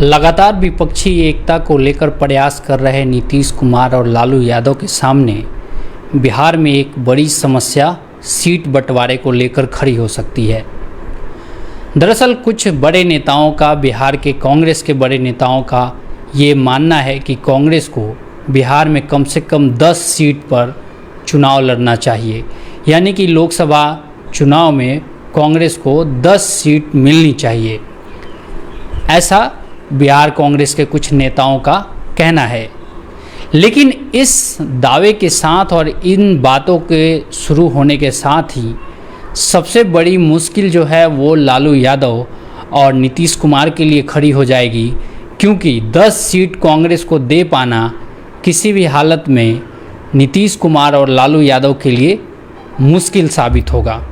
लगातार विपक्षी एकता को लेकर प्रयास कर रहे नीतीश कुमार और लालू यादव के सामने बिहार में एक बड़ी समस्या सीट बंटवारे को लेकर खड़ी हो सकती है। दरअसल कुछ बड़े नेताओं का, बिहार के कांग्रेस के बड़े नेताओं का ये मानना है कि कांग्रेस को बिहार में कम से कम 10 सीट पर चुनाव लड़ना चाहिए, यानी कि लोकसभा चुनाव में कांग्रेस को 10 सीट मिलनी चाहिए। ऐसा बिहार कांग्रेस के कुछ नेताओं का कहना है। लेकिन इस दावे के साथ और इन बातों के शुरू होने के साथ ही सबसे बड़ी मुश्किल जो है वो लालू यादव और नीतीश कुमार के लिए खड़ी हो जाएगी, क्योंकि 10 सीट कांग्रेस को दे पाना किसी भी हालत में नीतीश कुमार और लालू यादव के लिए मुश्किल साबित होगा।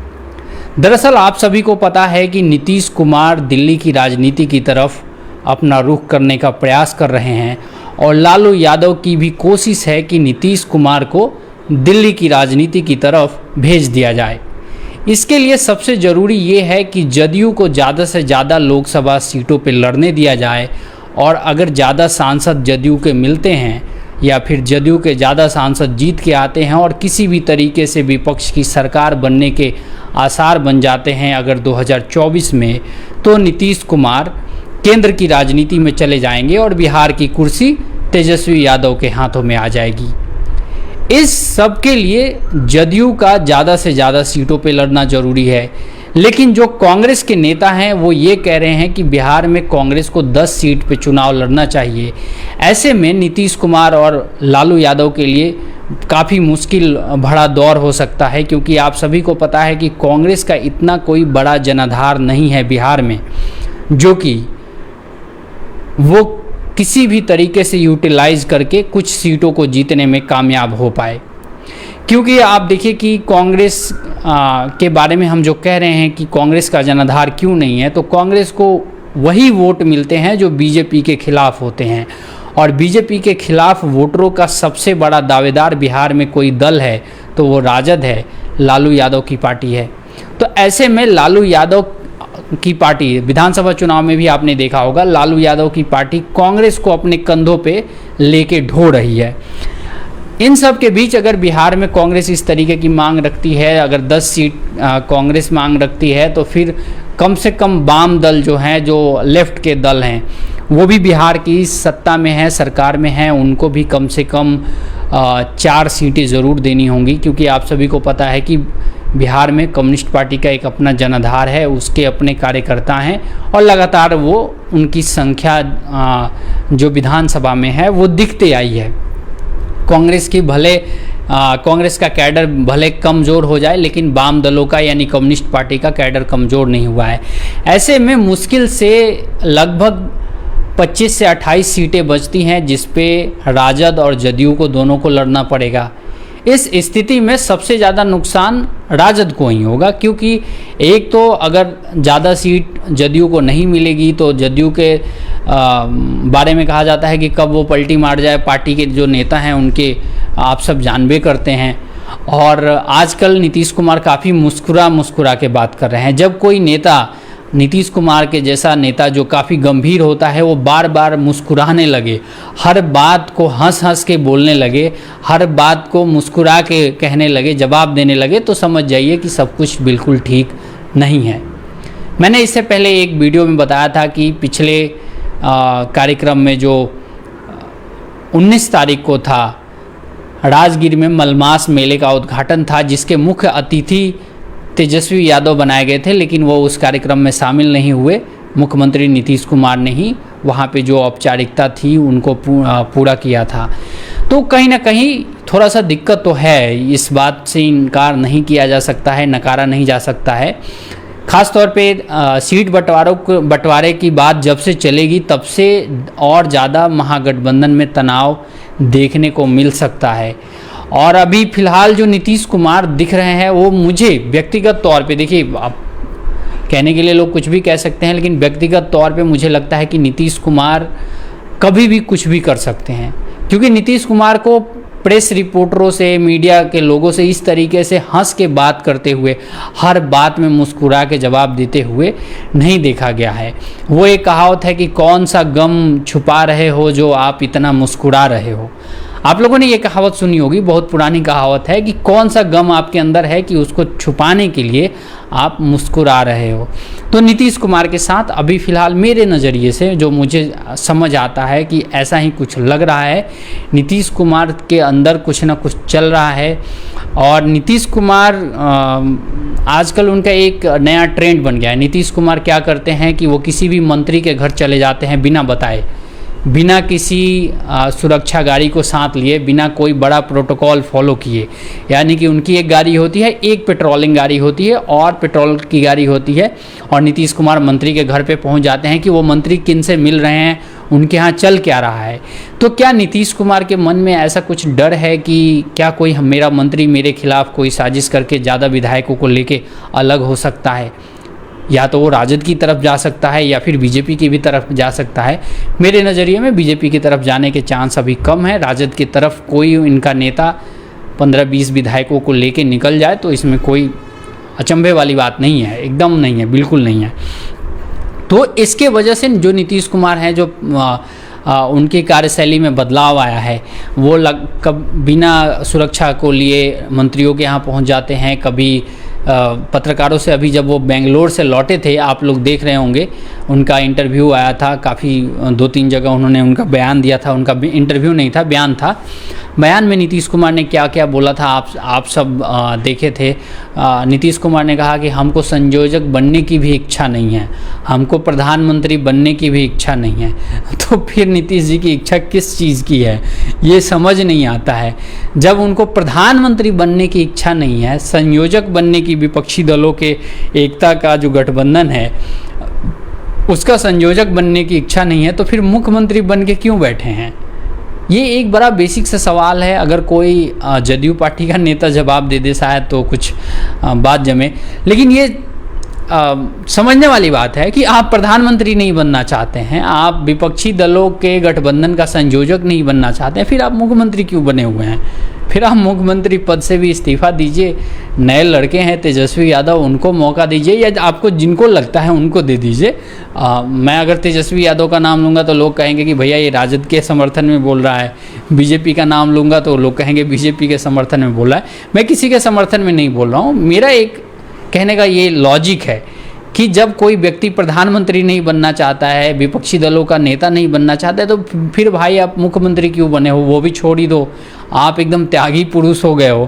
दरअसल आप सभी को पता है कि नीतीश कुमार दिल्ली की राजनीति की तरफ अपना रुख करने का प्रयास कर रहे हैं और लालू यादव की भी कोशिश है कि नीतीश कुमार को दिल्ली की राजनीति की तरफ भेज दिया जाए। इसके लिए सबसे ज़रूरी ये है कि जदयू को ज़्यादा से ज़्यादा लोकसभा सीटों पर लड़ने दिया जाए, और अगर ज़्यादा सांसद जदयू के मिलते हैं या फिर जदयू के ज़्यादा सांसद जीत के आते हैं और किसी भी तरीके से विपक्ष की सरकार बनने के आसार बन जाते हैं अगर 2024 में, तो नीतीश कुमार केंद्र की राजनीति में चले जाएंगे और बिहार की कुर्सी तेजस्वी यादव के हाथों में आ जाएगी। इस सब के लिए जदयू का ज़्यादा से ज़्यादा सीटों पे लड़ना ज़रूरी है। लेकिन जो कांग्रेस के नेता हैं वो ये कह रहे हैं कि बिहार में कांग्रेस को 10 सीट पे चुनाव लड़ना चाहिए। ऐसे में नीतीश कुमार और लालू यादव के लिए काफ़ी मुश्किल भरा दौर हो सकता है, क्योंकि आप सभी को पता है कि कांग्रेस का इतना कोई बड़ा जनाधार नहीं है बिहार में जो कि वो किसी भी तरीके से यूटिलाइज करके कुछ सीटों को जीतने में कामयाब हो पाए। क्योंकि आप देखिए कि कांग्रेस के बारे में हम जो कह रहे हैं कि कांग्रेस का जनाधार क्यों नहीं है, तो कांग्रेस को वही वोट मिलते हैं जो बीजेपी के खिलाफ होते हैं, और बीजेपी के खिलाफ वोटरों का सबसे बड़ा दावेदार बिहार में कोई दल है तो वो राजद है, लालू यादव की पार्टी है। तो ऐसे में लालू यादव की पार्टी, विधानसभा चुनाव में भी आपने देखा होगा, लालू यादव की पार्टी कांग्रेस को अपने कंधों पे लेके ढो रही है। इन सब के बीच अगर बिहार में कांग्रेस इस तरीके की मांग रखती है, अगर 10 सीट कांग्रेस मांग रखती है, तो फिर कम से कम वाम दल जो हैं, जो लेफ्ट के दल हैं, वो भी बिहार की सत्ता में है, सरकार में है, उनको भी कम से कम 4 सीटें ज़रूर देनी होंगी। क्योंकि आप सभी को पता है कि बिहार में कम्युनिस्ट पार्टी का एक अपना जनाधार है, उसके अपने कार्यकर्ता हैं और लगातार वो उनकी संख्या जो विधानसभा में है वो दिखते आई है। कांग्रेस की भले कांग्रेस का कैडर भले कमज़ोर हो जाए, लेकिन वाम दलों का यानी कम्युनिस्ट पार्टी का कैडर कमज़ोर नहीं हुआ है। ऐसे में मुश्किल से लगभग 25 से 28 सीटें बचती हैं, जिस पे राजद और जदयू को दोनों को लड़ना पड़ेगा। इस स्थिति में सबसे ज़्यादा नुकसान राजद को ही होगा, क्योंकि एक तो अगर ज़्यादा सीट जदयू को नहीं मिलेगी तो जदयू के बारे में कहा जाता है कि कब वो पलटी मार जाए, पार्टी के जो नेता हैं उनके आप सब जानबे करते हैं। और आजकल नीतीश कुमार काफ़ी मुस्कुरा के बात कर रहे हैं। जब कोई नेता, नीतीश कुमार के जैसा नेता जो काफ़ी गंभीर होता है, वो बार बार मुस्कुराने लगे, हर बात को हंस के बोलने लगे, हर बात को मुस्कुरा के कहने लगे, जवाब देने लगे, तो समझ जाइए कि सब कुछ बिल्कुल ठीक नहीं है। मैंने इससे पहले एक वीडियो में बताया था कि पिछले कार्यक्रम में जो 19 तारीख को था, राजगीर में मलमास मेले का उद्घाटन था, जिसके मुख्य अतिथि तेजस्वी यादव बनाए गए थे, लेकिन वो उस कार्यक्रम में शामिल नहीं हुए। मुख्यमंत्री नीतीश कुमार ने ही वहाँ पे जो औपचारिकता थी उनको पूरा किया था। तो कहीं ना कहीं थोड़ा सा दिक्कत तो है, इस बात से इनकार नहीं किया जा सकता है, नकारा नहीं जा सकता है। ख़ास तौर पे सीट बंटवारे की बात जब से चलेगी तब से और ज़्यादा महागठबंधन में तनाव देखने को मिल सकता है। और अभी फ़िलहाल जो नीतीश कुमार दिख रहे हैं वो मुझे व्यक्तिगत तौर पे, देखिए आप कहने के लिए लोग कुछ भी कह सकते हैं, लेकिन व्यक्तिगत तौर पे मुझे लगता है कि नीतीश कुमार कभी भी कुछ भी कर सकते हैं। क्योंकि नीतीश कुमार को प्रेस रिपोर्टरों से, मीडिया के लोगों से इस तरीके से हंस के बात करते हुए, हर बात में मुस्कुरा के जवाब देते हुए नहीं देखा गया है। वो एक कहावत है कि कौन सा गम छुपा रहे हो जो आप इतना मुस्कुरा रहे हो। आप लोगों ने ये कहावत सुनी होगी, बहुत पुरानी कहावत है कि कौन सा गम आपके अंदर है कि उसको छुपाने के लिए आप मुस्कुरा रहे हो। तो नीतीश कुमार के साथ अभी फ़िलहाल मेरे नज़रिए से जो मुझे समझ आता है कि ऐसा ही कुछ लग रहा है। नीतीश कुमार के अंदर कुछ ना कुछ चल रहा है और नीतीश कुमार आजकल उनका एक नया ट्रेंड बन गया है। नीतीश कुमार क्या करते हैं कि वो किसी भी मंत्री के घर चले जाते हैं बिना बताए, बिना किसी सुरक्षा गाड़ी को साथ लिए, बिना कोई बड़ा प्रोटोकॉल फॉलो किए। यानी कि उनकी एक गाड़ी होती है, एक पेट्रोलिंग गाड़ी होती है और पेट्रोल की गाड़ी होती है, और नीतीश कुमार मंत्री के घर पे पहुंच जाते हैं कि वो मंत्री किन से मिल रहे हैं, उनके यहाँ चल क्या रहा है। तो क्या नीतीश कुमार के मन में ऐसा कुछ डर है कि क्या कोई मेरा मंत्री मेरे खिलाफ कोई साजिश करके ज़्यादा विधायकों को लेके अलग हो सकता है, या तो वो राजद की तरफ जा सकता है या फिर बीजेपी की भी तरफ जा सकता है। मेरे नज़रिए में बीजेपी की तरफ जाने के चांस अभी कम है। राजद की तरफ कोई इनका नेता 15-20 विधायकों को लेके निकल जाए तो इसमें कोई अचंभे वाली बात नहीं है, एकदम नहीं है, बिल्कुल नहीं है। तो इसके वजह से जो नीतीश कुमार हैं, जो उनकी कार्यशैली में बदलाव आया है, वो बिना सुरक्षा को लिए मंत्रियों के यहाँ पहुँच जाते हैं। कभी पत्रकारों से, अभी जब वो बेंगलोर से लौटे थे, आप लोग देख रहे होंगे, उनका इंटरव्यू आया था, काफ़ी 2-3 जगह उन्होंने उनका बयान दिया था। उनका इंटरव्यू नहीं था, बयान था। बयान में नीतीश कुमार ने क्या क्या बोला था आप सब देखे थे। नीतीश कुमार ने कहा कि हमको संयोजक बनने की भी इच्छा नहीं है, हमको प्रधानमंत्री बनने की भी इच्छा नहीं है। तो फिर नीतीश जी की इच्छा किस चीज़ की है, ये समझ नहीं आता है। जब उनको प्रधानमंत्री बनने की इच्छा नहीं है, संयोजक बनने की, विपक्षी दलों के एकता का जो गठबंधन है उसका संयोजक बनने की इच्छा नहीं है, तो फिर मुख्यमंत्री बन के क्यों बैठे हैं? ये एक बड़ा बेसिक सा सवाल है। अगर कोई जदयू पार्टी का नेता जवाब दे दे शायद तो कुछ बात जमे, लेकिन ये समझने वाली बात है कि आप प्रधानमंत्री नहीं बनना चाहते हैं, आप विपक्षी दलों के गठबंधन का संयोजक नहीं बनना चाहते हैं, फिर आप मुख्यमंत्री क्यों बने हुए हैं? फिर आप मुख्यमंत्री पद से भी इस्तीफा दीजिए। नए लड़के हैं तेजस्वी यादव, उनको मौका दीजिए, या आपको जिनको लगता है उनको दे दीजिए। मैं अगर तेजस्वी यादव का नाम लूँगा तो लोग कहेंगे कि भैया ये राजद के समर्थन में बोल रहा है, बीजेपी का नाम लूँगा तो लोग कहेंगे बीजेपी के समर्थन में बोल रहा है। मैं किसी के समर्थन में नहीं बोल रहा हूँ। मेरा एक कहने का ये लॉजिक है कि जब कोई व्यक्ति प्रधानमंत्री नहीं बनना चाहता है, विपक्षी दलों का नेता नहीं बनना चाहता है, तो फिर भाई आप मुख्यमंत्री क्यों बने हो? वो भी छोड़ ही दो, आप एकदम त्यागी पुरुष हो गए हो।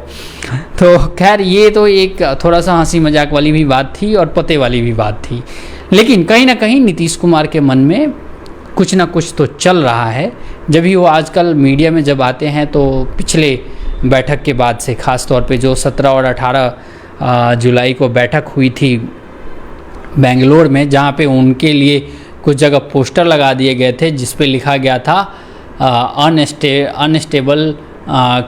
तो खैर ये तो एक थोड़ा सा हंसी मजाक वाली भी बात थी और पते वाली भी बात थी, लेकिन कहीं ना कहीं नीतीश कुमार के मन में कुछ ना कुछ तो चल रहा है। जब भी वो आजकल मीडिया में जब आते हैं तो पिछले बैठक के बाद से, ख़ास तौर पे जो 17 और 18 जुलाई को बैठक हुई थी बेंगलोर में, जहाँ पे उनके लिए कुछ जगह पोस्टर लगा दिए गए थे जिस पे लिखा गया था अनस्टेबल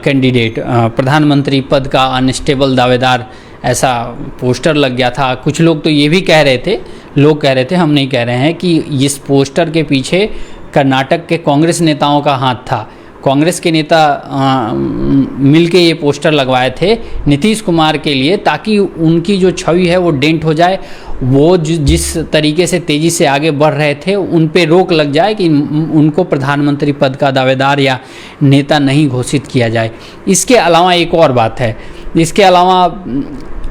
कैंडिडेट, प्रधानमंत्री पद का अनस्टेबल दावेदार, ऐसा पोस्टर लग गया था। कुछ लोग तो ये भी कह रहे थे, लोग कह रहे थे, हम नहीं कह रहे हैं, कि इस पोस्टर के पीछे कर्नाटक के कांग्रेस नेताओं का हाथ था। कांग्रेस के नेता मिलके ये पोस्टर लगवाए थे नीतीश कुमार के लिए, ताकि उनकी जो छवि है वो डेंट हो जाए, वो जिस तरीके से तेज़ी से आगे बढ़ रहे थे उन पे रोक लग जाए कि उनको प्रधानमंत्री पद का दावेदार या नेता नहीं घोषित किया जाए। इसके अलावा एक और बात है, इसके अलावा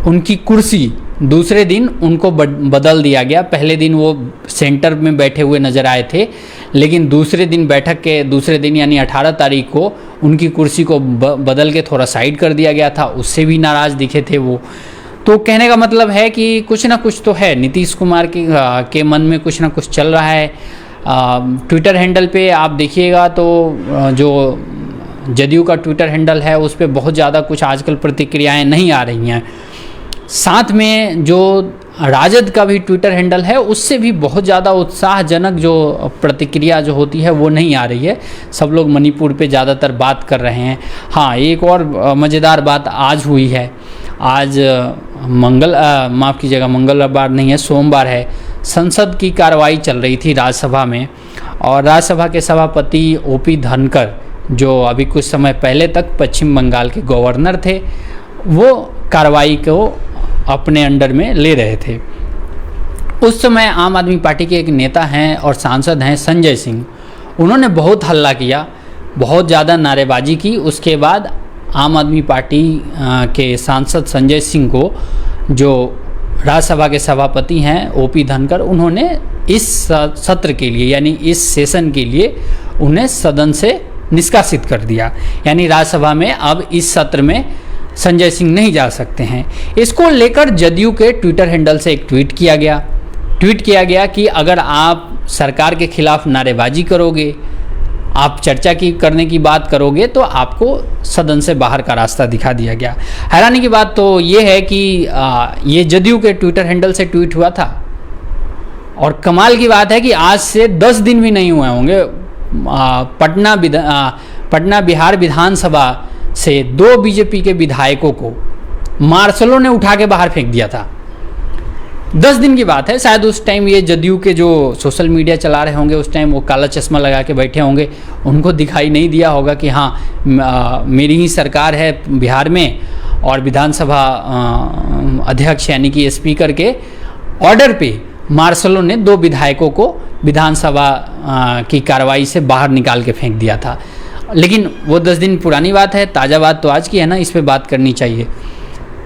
उनकी कुर्सी दूसरे दिन उनको बदल दिया गया। पहले दिन वो सेंटर में बैठे हुए नज़र आए थे, लेकिन दूसरे दिन, बैठक के दूसरे दिन यानी 18 तारीख को उनकी कुर्सी को बदल के थोड़ा साइड कर दिया गया था, उससे भी नाराज़ दिखे थे वो। तो कहने का मतलब है कि कुछ ना कुछ तो है, नीतीश कुमार के मन में कुछ ना कुछ चल रहा है। ट्विटर हैंडल पे आप देखिएगा तो जो जदयू का ट्विटर हैंडल है उस पर बहुत ज़्यादा कुछ आजकल प्रतिक्रियाएं नहीं आ रही हैं। साथ में जो राजद का भी ट्विटर हैंडल है उससे भी बहुत ज़्यादा उत्साहजनक जो प्रतिक्रिया जो होती है वो नहीं आ रही है। सब लोग मणिपुर पे ज़्यादातर बात कर रहे हैं। हाँ, एक और मज़ेदार बात आज हुई है। आज माफ़ कीजिएगा, मंगलवार नहीं है, सोमवार है। संसद की कार्रवाई चल रही थी राज्यसभा में, और राज्यसभा के सभापति ओपी धनखड़ जो अभी कुछ समय पहले तक पश्चिम बंगाल के गवर्नर थे, वो कार्रवाई को अपने अंडर में ले रहे थे। उस समय आम आदमी पार्टी के एक नेता हैं और सांसद हैं संजय सिंह, उन्होंने बहुत हल्ला किया, बहुत ज़्यादा नारेबाजी की। उसके बाद आम आदमी पार्टी के सांसद संजय सिंह को, जो राज्यसभा के सभापति हैं ओपी धनखड़, उन्होंने इस सत्र के लिए यानी इस सेशन के लिए उन्हें सदन से निष्कासित कर दिया। यानी राज्यसभा में अब इस सत्र में संजय सिंह नहीं जा सकते हैं। इसको लेकर जदयू के ट्विटर हैंडल से एक ट्वीट किया गया कि अगर आप सरकार के खिलाफ नारेबाजी करोगे, आप चर्चा करने की बात करोगे, तो आपको सदन से बाहर का रास्ता दिखा दिया गया। हैरानी की बात तो ये है कि ये जदयू के ट्विटर हैंडल से ट्वीट हुआ था, और कमाल की बात है कि आज से 10 दिन भी नहीं हुए होंगे, पटना बिहार विधानसभा से 2 बीजेपी के विधायकों को मार्शलों ने उठा के बाहर फेंक दिया था। 10 दिन की बात है। शायद उस टाइम ये जदयू के जो सोशल मीडिया चला रहे होंगे, उस टाइम वो काला चश्मा लगा के बैठे होंगे, उनको दिखाई नहीं दिया होगा कि हाँ मेरी ही सरकार है बिहार में, और विधानसभा अध्यक्ष यानी कि स्पीकर के ऑर्डर पे मार्शलों ने 2 विधायकों को विधानसभा की कार्रवाई से बाहर निकाल के फेंक दिया था। लेकिन वो 10 दिन पुरानी बात है, ताज़ा बात तो आज की है ना, इस पे बात करनी चाहिए।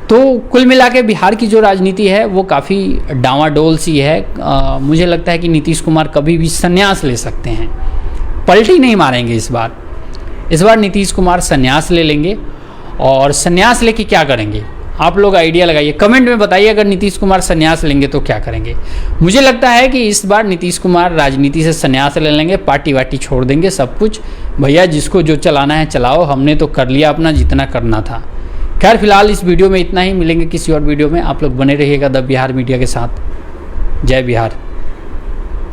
तो कुल मिला के बिहार की जो राजनीति है वो काफ़ी डावाडोल सी है। मुझे लगता है कि नीतीश कुमार कभी भी संन्यास ले सकते हैं, पलटी नहीं मारेंगे इस बार नीतीश कुमार संन्यास ले लेंगे। और संन्यास लेके क्या करेंगे, आप लोग आइडिया लगाइए, कमेंट में बताइए। अगर नीतीश कुमार संन्यास लेंगे तो क्या करेंगे। मुझे लगता है कि इस बार नीतीश कुमार राजनीति से संन्यास ले लेंगे, पार्टी वार्टी छोड़ देंगे, सब कुछ। भैया जिसको जो चलाना है चलाओ, हमने तो कर लिया अपना जितना करना था। खैर फिलहाल इस वीडियो में इतना ही, मिलेंगे किसी और वीडियो में। आप लोग बने रहिएगा द बिहार मीडिया के साथ। जय बिहार।